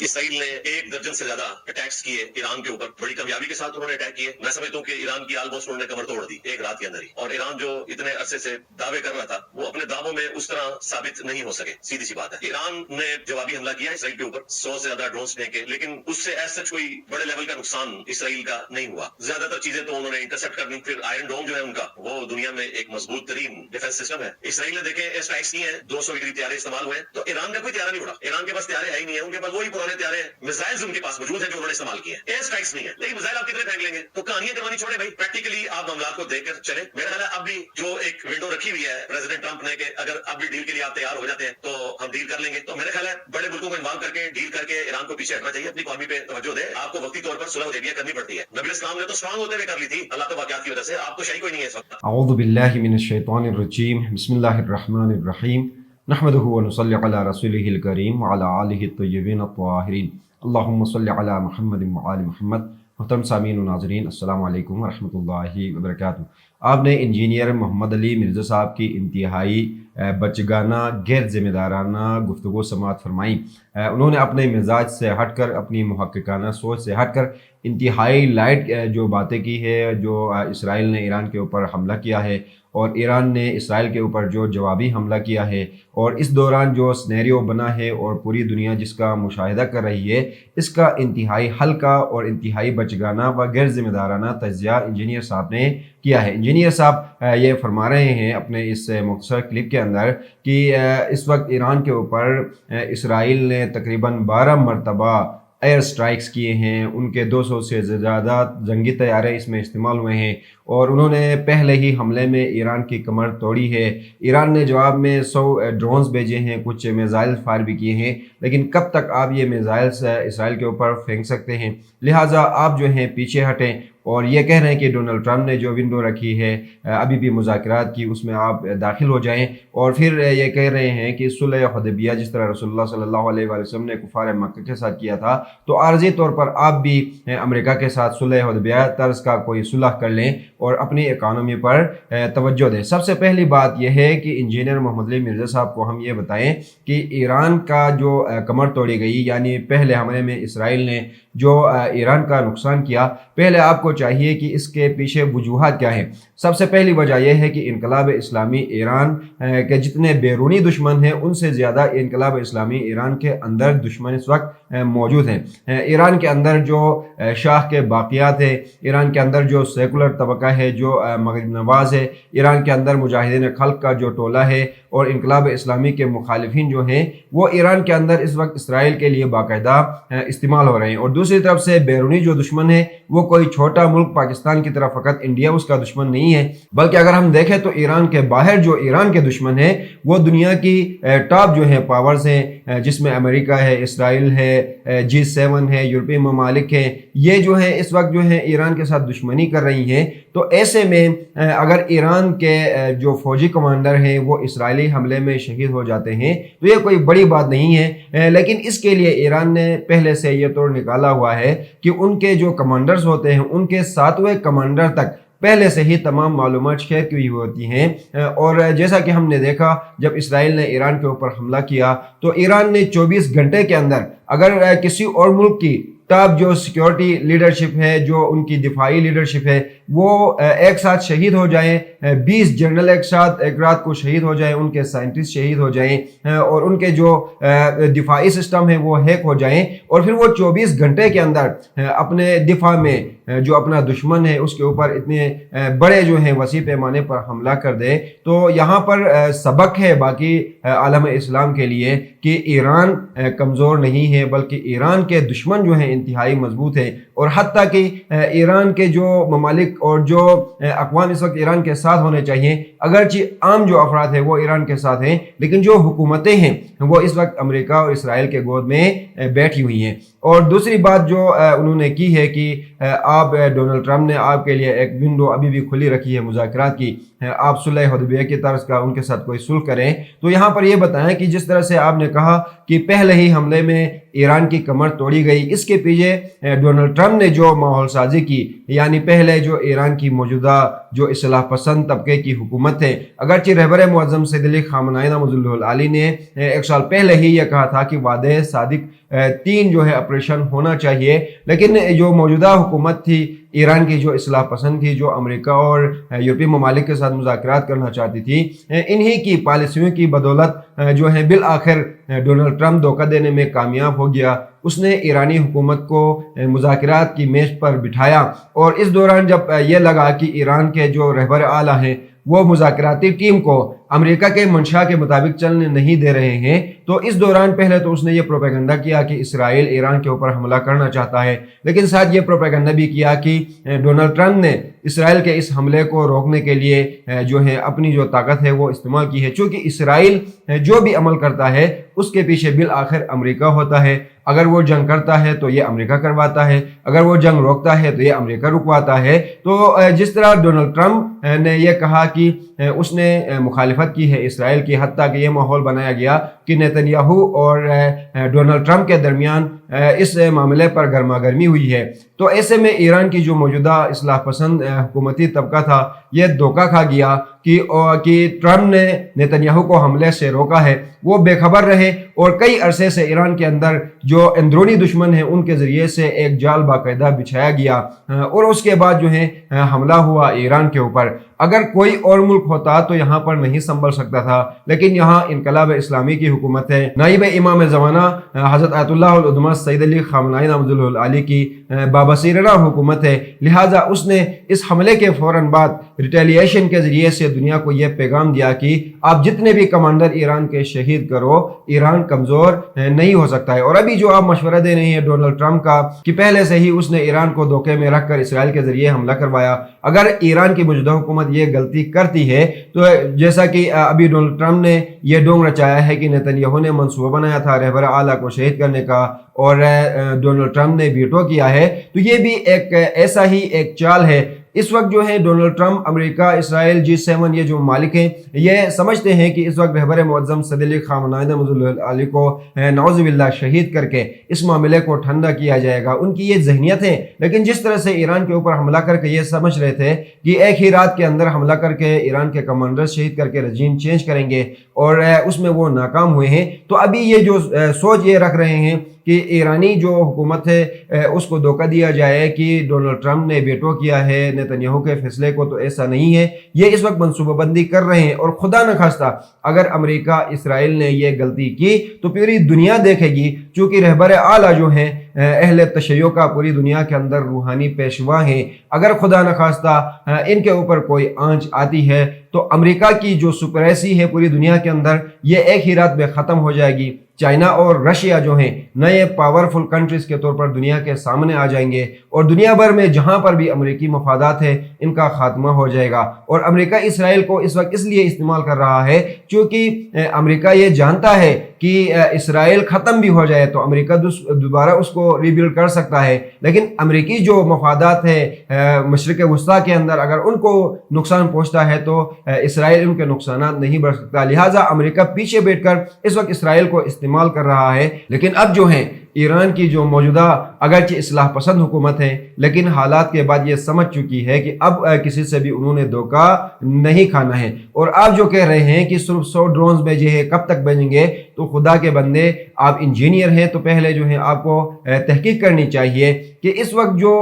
اسرائیل نے 1 درجن سے زیادہ اٹیکس کیے ایران کے اوپر، بڑی کامیابی کے ساتھ انہوں نے اٹیک کیے۔ میں سمجھتا ہوں کہ ایران کی آلموسٹ انہوں نے کمر توڑ دی ایک رات کے اندر ہی، اور ایران جو اتنے عرصے سے دعوے کر رہا تھا وہ اپنے دعووں میں اس طرح ثابت نہیں ہو سکے۔ سیدھی سی بات ہے، ایران نے جوابی حملہ کیا اسرائیل کے اوپر، 100 سے زیادہ ڈرونز پھینکے، لیکن اس سے ایز سچ کوئی بڑے لیول کا نقصان اسرائیل کا نہیں ہوا۔ زیادہ تر چیزیں تو انہوں نے انٹرسپٹ کر دی۔ پھر آئرن ڈوم جو ہے ان کا، وہ دنیا میں ایک مضبوط ترین ڈیفینس سسٹم ہے۔ اسرائیل نے دیکھے ایئر اسٹرائکس کی ہیں، 200 کے قریب طیارے استعمال ہوئے ہیں، تو ایران کا کوئی طیارہ نہیں اڑا۔ ایران کے پاس طیارے ہے ہی نہیں ہے، ان کے پاس وہی پرانے طیارے، میزائلز ان کے پاس موجود ہیں جو انہوں نے استعمال کیے ہیں، ایئر اسٹرائکس نہیں ہے، لیکن میزائل آپ کتنے پھینک لیں گے؟ تو کہانیاں کروانی چھوڑے بھائی، پریکٹیکلی آپ معاملات کو دیکھ کر چلیں۔ میرا خیال ہے اب بھی جو ایک ونڈو رکھی ہوئی ہے پریزیڈنٹ ٹرمپ نے کہ اگر اب بھی ڈیل کے لیے آپ تیار ہو جاتے ہیں تو ہم ڈیل کر لیں گے، تو میرا خیال ہے بڑے ملکوں کو انوالو کر کے ڈیل کر کے ایران کو پیچھے ہٹنا چاہیے، اپنی اکانومی پہ توجہ دے۔ آپ کو وقتی طور پر صلح حدیبیہ کرنی پڑتی ہے، نبی اسلام نے تو اسٹرانگ ہوتے ہوئے کر لی تھی اللہ کے واقعات کی وجہ سے، آپ کو شریک کوئی نہیں ہے اس وقت۔ اعوذ باللہ من الشیطان الرجیم، بسم اللہ الرحمن الرحیم، نحمدہ ونصلی علی رسولہ الکریم وعلی آلہ الطیبین الطاہرین، اللہم صلی علی محمد وعلی محمد۔ محترم سامعین و ناظرین، السلام علیکم ورحمۃ اللہ وبرکاتہ۔ آپ نے انجینئر محمد علی مرزا صاحب کی انتہائی بچگانہ غیر ذمہ دارانہ گفتگو سماعت فرمائی۔ انہوں نے اپنے مزاج سے ہٹ کر، اپنی محققانہ سوچ سے ہٹ کر انتہائی لائٹ جو باتیں کی ہے، جو اسرائیل نے ایران کے اوپر حملہ کیا ہے اور ایران نے اسرائیل کے اوپر جو جوابی حملہ کیا ہے، اور اس دوران جو سنیریو بنا ہے اور پوری دنیا جس کا مشاہدہ کر رہی ہے، اس کا انتہائی ہلکا اور انتہائی بچگانہ و غیر ذمہ دارانہ تجزیہ انجینئر صاحب نے کیا ہے۔ انجینئر صاحب یہ فرما رہے ہیں اپنے اس مختصر کلپ کے اندر کہ اس وقت ایران کے اوپر اسرائیل نے تقریباً 12 مرتبہ ایئر سٹرائکس کیے ہیں، ان کے 200 سے زیادہ جنگی طیارے اس میں استعمال ہوئے ہیں، اور انہوں نے پہلے ہی حملے میں ایران کی کمر توڑی ہے۔ ایران نے جواب میں 100 ڈرونز بھیجے ہیں، کچھ میزائل فائر بھی کیے ہیں، لیکن کب تک آپ یہ میزائلز اسرائیل کے اوپر پھینک سکتے ہیں؟ لہٰذا آپ جو ہیں پیچھے ہٹیں، اور یہ کہہ رہے ہیں کہ ڈونلڈ ٹرمپ نے جو ونڈو رکھی ہے ابھی بھی مذاکرات کی، اس میں آپ داخل ہو جائیں، اور پھر یہ کہہ رہے ہیں کہ صلح حدیبیہ جس طرح رسول اللہ صلی اللہ علیہ وآلہ وسلم نے کفار مکہ کے ساتھ کیا تھا، تو عارضی طور پر آپ بھی امریکہ کے ساتھ صلح حدیبیہ طرز کا کوئی صلح کر لیں اور اپنی اکانومی پر توجہ دیں۔ سب سے پہلی بات یہ ہے کہ انجینئر محمد علی مرزا صاحب کو ہم یہ بتائیں کہ ایران کا جو کمر توڑی گئی، یعنی پہلے حملے میں اسرائیل نے جو ایران کا نقصان کیا، پہلے آپ کو چاہیے کہ اس کے پیچھے وجوہات کیا ہیں۔ سب سے پہلی وجہ یہ ہے کہ انقلاب اسلامی ایران کے جتنے بیرونی دشمن ہیں، ان سے زیادہ انقلاب اسلامی ایران کے اندر دشمن اس وقت موجود ہیں۔ ایران کے اندر جو شاہ کے باقیات ہیں، ایران کے اندر جو سیکولر طبقہ ہے، جو مغرب نواز ہے، ایران کے اندر مجاہدین خلق کا جو ٹولہ ہے، اور انقلاب اسلامی کے مخالفین جو ہیں، وہ ایران کے اندر اس وقت اسرائیل کے لیے باقاعدہ استعمال ہو رہے ہیں۔ اور دوسری طرف سے بیرونی جو دشمن ہے، وہ کوئی چھوٹا ملک پاکستان کی طرح فقط انڈیا اس کا دشمن نہیں ہے، بلکہ اگر ہم دیکھیں تو ایران کے باہر جو ایران کے دشمن ہیں، وہ دنیا کی ٹاپ جو ہیں پاورز ہیں، جس میں امریکہ ہے، اسرائیل ہے، G7 ہے، یورپی ممالک ہیں، یہ جو ہیں اس وقت جو ہے ایران کے ساتھ دشمنی کر رہی ہیں۔ تو ایسے میں اگر ایران کے جو فوجی کمانڈر ہیں وہ اسرائیلی حملے میں شہید ہو جاتے ہیں تو یہ کوئی بڑی بات نہیں ہے، لیکن اس کے لیے ایران نے پہلے سے یہ توڑ نکالا ہوا ہے کہ ان کے جو کمانڈرز ہوتے ہیں، ان کے 7ویں کمانڈر تک پہلے سے ہی تمام معلومات شیئر کی ہوتی ہیں۔ اور جیسا کہ ہم نے دیکھا، جب اسرائیل نے ایران کے اوپر حملہ کیا تو ایران نے 24 گھنٹے کے اندر اگر کسی اور ملک کی ٹاپ جو سیکیورٹی لیڈرشپ ہے، جو ان کی دفاعی لیڈرشپ ہے، وہ ایک ساتھ شہید ہو جائیں، 20 جنرل ایک ساتھ ایک رات کو شہید ہو جائیں، ان کے سائنٹسٹ شہید ہو جائیں، اور ان کے جو دفاعی سسٹم ہے وہ ہیک ہو جائیں، اور پھر وہ 24 گھنٹے کے اندر اپنے دفاع میں جو اپنا دشمن ہے اس کے اوپر اتنے بڑے جو ہیں وسیع پیمانے پر حملہ کر دے، تو یہاں پر سبق ہے باقی عالم اسلام کے لیے کہ ایران کمزور نہیں ہے، بلکہ ایران کے دشمن جو ہیں انتہائی مضبوط ہیں، اور حتیٰ کہ ایران کے جو ممالک اور جو اقوام اس وقت ایران کے ساتھ ہونے چاہیے، اگرچہ عام جو افراد ہیں وہ ایران کے ساتھ ہیں، لیکن جو حکومتیں ہیں وہ اس وقت امریکہ اور اسرائیل کے گود میں بیٹھی ہوئی ہیں۔ اور دوسری بات جو انہوں نے کی ہے کہ آپ ڈونلڈ ٹرمپ نے آپ کے لیے ایک ونڈو ابھی بھی کھلی رکھی ہے مذاکرات کی، آپ صلح حدیبیہ کی طرز کا ان کے ساتھ کوئی صلح کریں، تو یہاں پر یہ بتائیں کہ جس طرح سے آپ نے کہا کہ پہلے ہی حملے میں ایران کی کمر توڑی گئی، اس کے پیچھے ڈونلڈ ٹرمپ نے جو ماحول سازی کی، یعنی پہلے جو ایران کی موجودہ جو اصلاح پسند طبقے کی حکومت ہے، اگرچہ رہبر معظم سید علی خامنہ ای نعمت اللہ علیہ نے 1 سال پہلے ہی یہ کہا تھا کہ وعدہ صادق 3 جو ہے آپریشن ہونا چاہیے. لیکن جو موجودہ حکومت تھی ایران کی، جو اصلاح پسند تھی، جو امریکہ اور یورپی ممالک کے ساتھ مذاکرات کرنا چاہتی تھی، انہی کی پالیسیوں کی بدولت جو ہے بالآخر ڈونلڈ ٹرمپ دھوکہ دینے میں کامیاب ہو گیا. اس نے ایرانی حکومت کو مذاکرات کی میز پر بٹھایا، اور اس دوران جب یہ لگا کہ ایران کے جو رہبر اعلیٰ ہیں وہ مذاکراتی ٹیم کو امریکہ کے منشا کے مطابق چلنے نہیں دے رہے ہیں، تو اس دوران پہلے تو اس نے یہ پروپیگنڈا کیا کہ اسرائیل ایران کے اوپر حملہ کرنا چاہتا ہے، لیکن ساتھ یہ پروپیگنڈا بھی کیا کہ ڈونلڈ ٹرمپ نے اسرائیل کے اس حملے کو روکنے کے لیے جو ہے اپنی جو طاقت ہے وہ استعمال کی ہے، چونکہ اسرائیل جو بھی عمل کرتا ہے اس کے پیچھے بالآخر امریکہ ہوتا ہے. اگر وہ جنگ کرتا ہے تو یہ امریکہ کرواتا ہے، اگر وہ جنگ روکتا ہے تو یہ امریکہ رکواتا ہے. تو جس طرح ڈونلڈ ٹرمپ نے یہ کہا کہ اس نے مخالفت کی ہے اسرائیل کی، حتیٰ کہ یہ ماحول بنایا گیا کہ نیتنیاہو اور ڈونلڈ ٹرمپ کے درمیان اس معاملے پر گرما گرمی ہوئی ہے. تو ایسے میں ایران کی جو موجودہ اصلاح پسند حکومتی طبقہ تھا یہ دھوکہ کھا گیا کہ ٹرمپ نے نیتنیاہو کو حملے سے روکا ہے. وہ بے خبر رہے اور کئی عرصے سے ایران کے اندر جو اندرونی دشمن ہیں ان کے ذریعے سے ایک جال باقاعدہ بچھایا گیا، اور اس کے بعد جو ہے حملہ ہوا ایران کے اوپر. اگر کوئی اور ملک ہوتا تو یہاں پر نہیں سنبھل سکتا تھا، لیکن یہاں انقلاب اسلامی کی حکومت ہے، نائب امام زمانہ حضرت آیت اللہ العظمہ سید علی خامنۂ نعمت اللہ علیہ کی بابصیرانہ حکومت ہے. لہٰذا اس نے اس حملے کے فوراً بعد ریٹیلیشن کے ذریعے سے دنیا کو یہ پیغام دیا کہ آپ جتنے بھی کمانڈر ایران کے شہید کرو، ایران کمزور نہیں ہو سکتا ہے. اور ابھی جو آپ مشورہ دے رہے ہیں ڈونلڈ ٹرمپ کا کہ پہلے سے ہی اس نے ایران کو دھوکے میں رکھ کر اسرائیل کے ذریعے حملہ کروایا، اگر ایران کی موجودہ حکومت یہ غلطی کرتی ہے تو جیسا کہ ابھی ڈونلڈ ٹرمپ نے یہ ڈونگ رچایا ہے کہ نیتنیاہو نے منصوبہ بنایا تھا رہبر اعلیٰ کو شہید کرنے کا اور ڈونلڈ ٹرمپ نے ویٹو کیا ہے، تو یہ بھی ایک ایسا ہی ایک چال ہے. اس وقت جو ہے ڈونلڈ ٹرمپ، امریکہ، اسرائیل، G7 یہ جو ممالک ہیں یہ سمجھتے ہیں کہ اس وقت رہبر معظم سید علی خامنۂ نعمت اللہ علیہ کو نعوذ باللہ شہید کر کے اس معاملے کو ٹھنڈا کیا جائے گا. ان کی یہ ذہنیت ہے، لیکن جس طرح سے ایران کے اوپر حملہ کر کے یہ سمجھ رہے تھے کہ ایک ہی رات کے اندر حملہ کر کے ایران کے کمانڈر شہید کر کے رجیم چینج کریں گے، اور اس میں وہ ناکام ہوئے ہیں. تو ابھی یہ جو سوچ یہ رکھ رہے ہیں کہ ایرانی جو حکومت ہے اس کو دھوکہ دیا جائے کہ ڈونلڈ ٹرمپ نے ویٹو کیا ہے نیتنیاہو کے فیصلے کو، تو ایسا نہیں ہے. یہ اس وقت منصوبہ بندی کر رہے ہیں، اور خدا نخواستہ اگر امریکہ اسرائیل نے یہ غلطی کی تو پوری دنیا دیکھے گی، چونکہ رہبر اعلیٰ جو ہیں اہل تشیع کا پوری دنیا کے اندر روحانی پیشوا ہیں. اگر خدا نخواستہ ان کے اوپر کوئی آنچ آتی ہے تو امریکہ کی جو سپریسی ہے پوری دنیا کے اندر یہ ایک ہی رات میں ختم ہو جائے گی. چائنا اور رشیا جو ہیں نئے پاورفل کنٹریز کے طور پر دنیا کے سامنے آ جائیں گے، اور دنیا بھر میں جہاں پر بھی امریکی مفادات ہیں ان کا خاتمہ ہو جائے گا. اور امریکہ اسرائیل کو اس وقت اس لیے استعمال کر رہا ہے کیونکہ امریکہ یہ جانتا ہے کہ اسرائیل ختم بھی ہو جائے تو امریکہ دوبارہ اس کو ریبلڈ کر سکتا ہے، لیکن امریکی جو مفادات ہے مشرق وسطیٰ کے اندر اگر ان کو نقصان پہنچتا ہے تو اسرائیل ان کے نقصانات نہیں بڑھ سکتا. لہٰذا امریکہ پیچھے بیٹھ کر اس وقت اسرائیل کو استعمال کر رہا ہے. لیکن اب جو ہیں ایران کی جو موجودہ اگرچہ اصلاح پسند حکومت ہے لیکن حالات کے بعد یہ سمجھ چکی ہے کہ اب کسی سے بھی انہوں نے دھوکہ نہیں کھانا ہے. اور آپ جو کہہ رہے ہیں کہ صرف 100 ڈرونز بھیجے ہیں کب تک بھیجیں گے، تو خدا کے بندے آپ انجینئر ہیں تو پہلے جو ہے آپ کو تحقیق کرنی چاہیے کہ اس وقت جو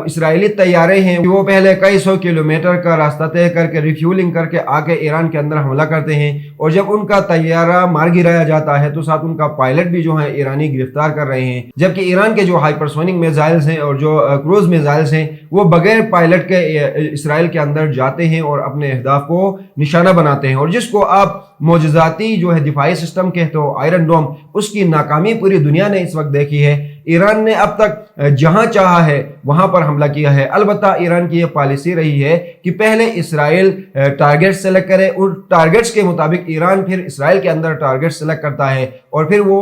اسرائیلی طیارے ہیں وہ پہلے کئی 100 کلومیٹر کا راستہ طے کر کے ریفیولنگ کر کے آ کے ایران کے اندر حملہ کرتے ہیں، اور جب ان کا طیارہ مار گرایا جاتا ہے تو ساتھ ان کا پائلٹ بھی جو ہے ایرانی گرفتار کر رہے ہیں. جبکہ ایران کے جو ہائپرسونک میزائلز ہیں اور جو کروز میزائلز ہیں وہ بغیر پائلٹ کے اسرائیل کے اندر جاتے ہیں اور اپنے اہداف کو نشانہ بناتے ہیں. اور جس کو آپ معجزاتی جو ہے دفاعی سسٹم کہتے ہو آئرن ڈوم، اس کی ناکامی پوری دنیا نے اس وقت دیکھی ہے. ایران نے اب تک جہاں چاہا ہے وہاں پر حملہ کیا ہے. البتہ ایران کی یہ پالیسی رہی ہے کہ پہلے اسرائیل ٹارگٹ سلیکٹ کرے، اور ٹارگٹس کے مطابق ایران پھر اسرائیل کے اندر ٹارگٹ سلیکٹ کرتا ہے اور پھر وہ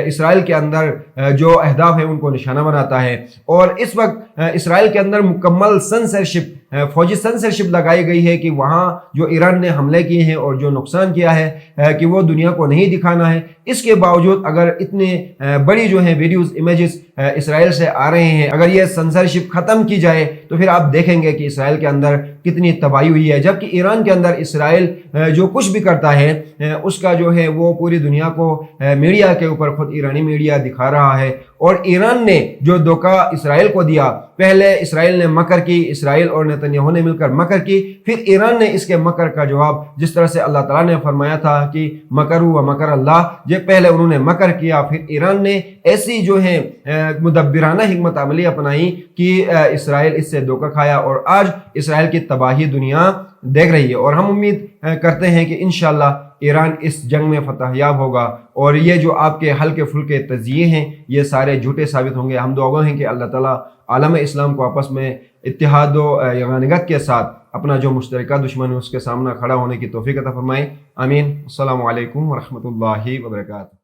اسرائیل کے اندر جو اہداف ہیں ان کو نشانہ بناتا ہے. اور اس وقت اسرائیل کے اندر مکمل سنسرشپ، فوجی سنسرشپ لگائی گئی ہے کہ وہاں جو ایران نے حملے کیے ہیں اور جو نقصان کیا ہے کہ وہ دنیا کو نہیں دکھانا ہے. اس کے باوجود اگر اتنے بڑی جو ہیں ویڈیوز، امیجز اسرائیل سے آ رہے ہیں، اگر یہ سنسرشپ ختم کی جائے تو پھر آپ دیکھیں گے کہ اسرائیل کے اندر کتنی تباہی ہوئی ہے، جبکہ ایران کے اندر اسرائیل جو کچھ بھی کرتا ہے اس کا جو ہے وہ پوری دنیا کو میڈیا کے اوپر خود ایرانی میڈیا دکھا رہا ہے۔ اور ایران نے جو دھوکہ اسرائیل کو دیا، پہلے اسرائیل نے مکر کی، اسرائیل اور نیتنیاہو نے مل کر مکر کی، پھر ایران نے اس کے مکر کا جواب، جس طرح سے اللہ تعالیٰ نے فرمایا تھا کہ مکروا و مکر اللہ، جب پہلے انہوں نے مکر کیا، پھر ایران نے ایسی جو ہے مدبرانہ حکمت عملی اپنائی کہ اسرائیل اس سے دھوکہ کھایا، اور آج اسرائیل کی تباہی دنیا دیکھ رہی ہے۔ اور ہم امید کرتے ہیں کہ انشاءاللہ ایران اس جنگ میں فتح یاب ہوگا، اور یہ جو آپ کے ہلکے پھلکے تجزیے ہیں یہ سارے جھوٹے ثابت ہوں گے۔ ہم دعا گو ہیں کہ اللہ تعالیٰ عالم اسلام کو آپس میں اتحاد و یگانگت کے ساتھ اپنا جو مشترکہ دشمن ہے اس کے سامنا کھڑا ہونے کی توفیق عطا فرمائے، آمین۔ السلام علیکم ورحمۃ اللہ وبرکاتہ۔